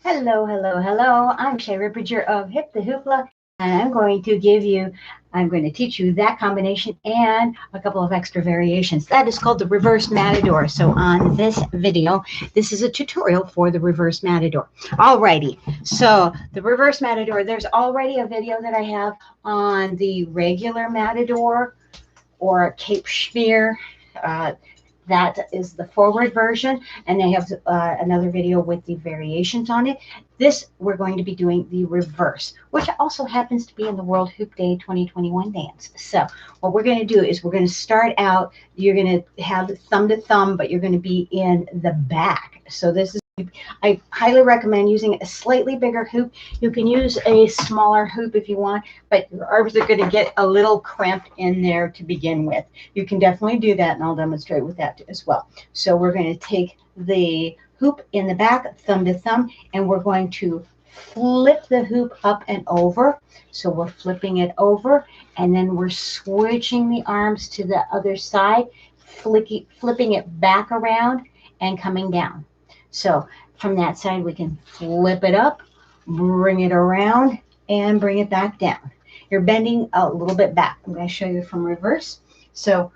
Hello, hello, hello. I'm Sherry Bridger of Hip the Hoopla, and I'm going to teach you that combination and a couple of extra variations. That is called the Reverse Matador. So on this video, this is a tutorial for the Reverse Matador. Alrighty, so the Reverse Matador, there's already a video that I have on the regular Matador or Cape Schmear. That is the forward version, and I have another video with the variations on it. This, we're going to be doing the reverse, which also happens to be in the World Hoop Day 2021 dance. So what we're going to do is we're going to start out, you're going to have thumb to thumb, but you're going to be in the back. So this is, I highly recommend using a slightly bigger hoop. You can use a smaller hoop if you want, but your arms are going to get a little cramped in there to begin with. You can definitely do that, and I'll demonstrate with that as well. So we're going to take the hoop in the back, thumb to thumb, and we're going to flip the hoop up and over. So we're flipping it over, and then we're switching the arms to the other side, flipping it back around and coming down. So from that side, we can flip it up, bring it around, and bring it back down. You're bending a little bit back. I'm going to show you from reverse. So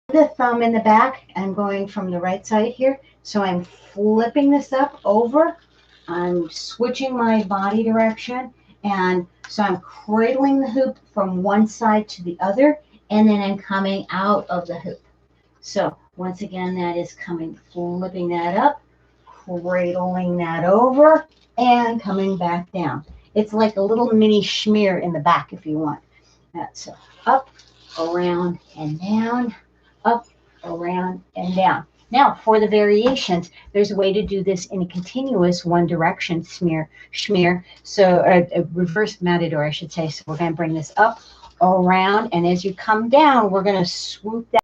the thumb in the back, I'm going from the right side here. So I'm flipping this up over. I'm switching my body direction. And so I'm cradling the hoop from one side to the other, and then I'm coming out of the hoop. So once again, that is flipping that up, cradling that over, and coming back down. It's like a little mini schmear in the back if you want. That's up, around, and down, up, around, and down. Now, for the variations, there's a way to do this in a continuous one direction schmear. So a reverse matador, I should say. So we're going to bring this up, around, and as you come down, we're going to swoop that.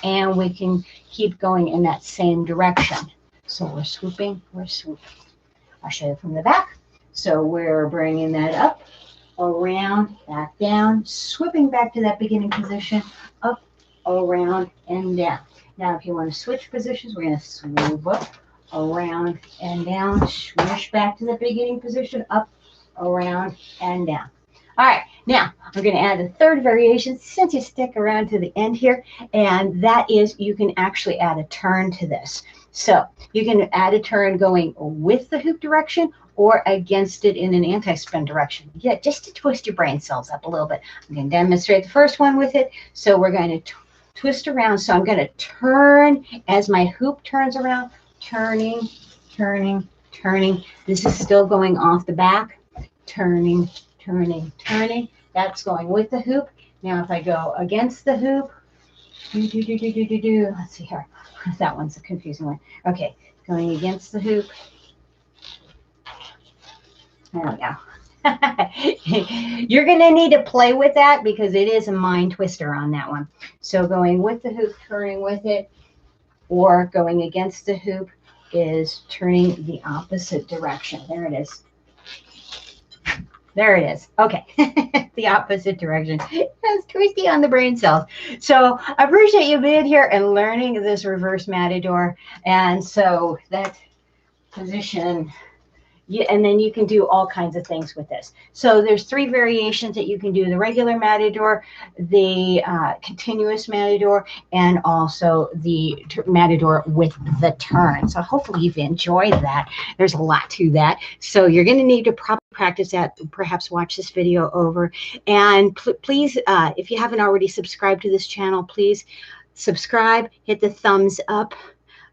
And we can keep going in that same direction. So we're swooping, we're swooping. I'll show you from the back. So we're bringing that up, around, back down, swooping back to that beginning position, up, around, and down. Now, if you want to switch positions, we're going to swoop up, around, and down, swoosh back to the beginning position, up, around, and down. All right, now we're going to add a third variation since you stick around to the end here, and that is you can actually add a turn to this. So you can add a turn going with the hoop direction or against it in an anti-spin direction. Yeah, just to twist your brain cells up a little bit. I'm going to demonstrate the first one with it. So we're going to twist around. So I'm going to turn as my hoop turns around, turning, turning, turning. This is still going off the back, turning, turning, turning. That's going with the hoop. Now if I go against the hoop, let's see here. That one's a confusing one. Okay, going against the hoop. There we go. You're going to need to play with that because it is a mind twister on that one. So going with the hoop, turning with it, or going against the hoop is turning the opposite direction. There it is. There it is. Okay. The opposite direction. That's Twisty on the brain cells. So I appreciate you being here and learning this reverse matador. And so that position, and then you can do all kinds of things with this. So there's three variations that you can do: the regular matador, the continuous matador, and also the matador with the turn. So hopefully you've enjoyed that. There's a lot to that. So you're going to need to probably practice that, perhaps watch this video over. And please, if you haven't already subscribed to this channel, please subscribe, hit the thumbs up,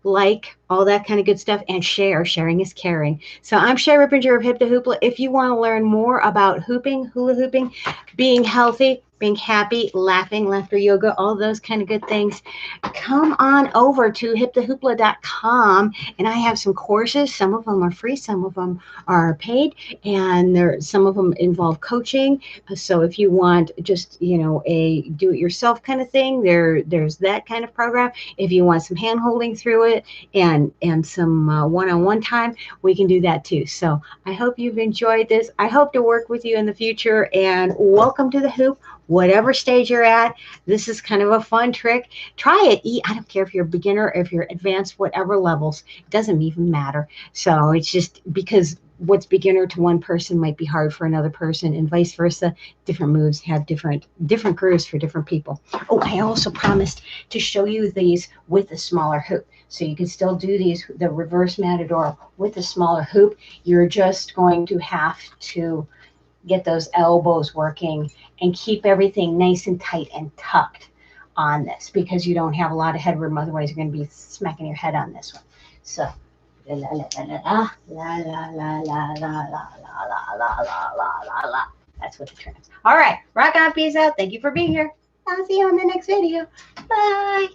like, all that kind of good stuff, and share. Sharing is caring. So I'm Sherry Bridger of Hip the Hoopla. If you want to learn more about hooping, hula hooping, being healthy, being happy, laughing, laughter yoga, all those kind of good things, come on over to hipthehoopla.com, and I have some courses. Some of them are free, some of them are paid, and some of them involve coaching. So if you want just, a do-it-yourself kind of thing, there's that kind of program. If you want some hand-holding through it and some one-on-one time, we can do that too. So I hope you've enjoyed this. I hope to work with you in the future, and welcome to the hoop. whatever stage you're at, this is kind of a fun trick. Try it. I don't care if you're a beginner, if you're advanced, whatever levels, it doesn't even matter. So it's just because what's beginner to one person might be hard for another person, and vice versa. Different moves have different grooves for different people. Oh, I also promised to show you these with a smaller hoop. So you can still do these, the reverse matador with a smaller hoop. You're just going to have to get those elbows working and keep everything nice and tight and tucked on this, because you don't have a lot of headroom. Otherwise, you're going to be smacking your head on this one. So, la la la la la la la la la la la la la la la. That's what the trick is. All right, rock on, peace out. Thank you for being here. I'll see you on the next video. Bye.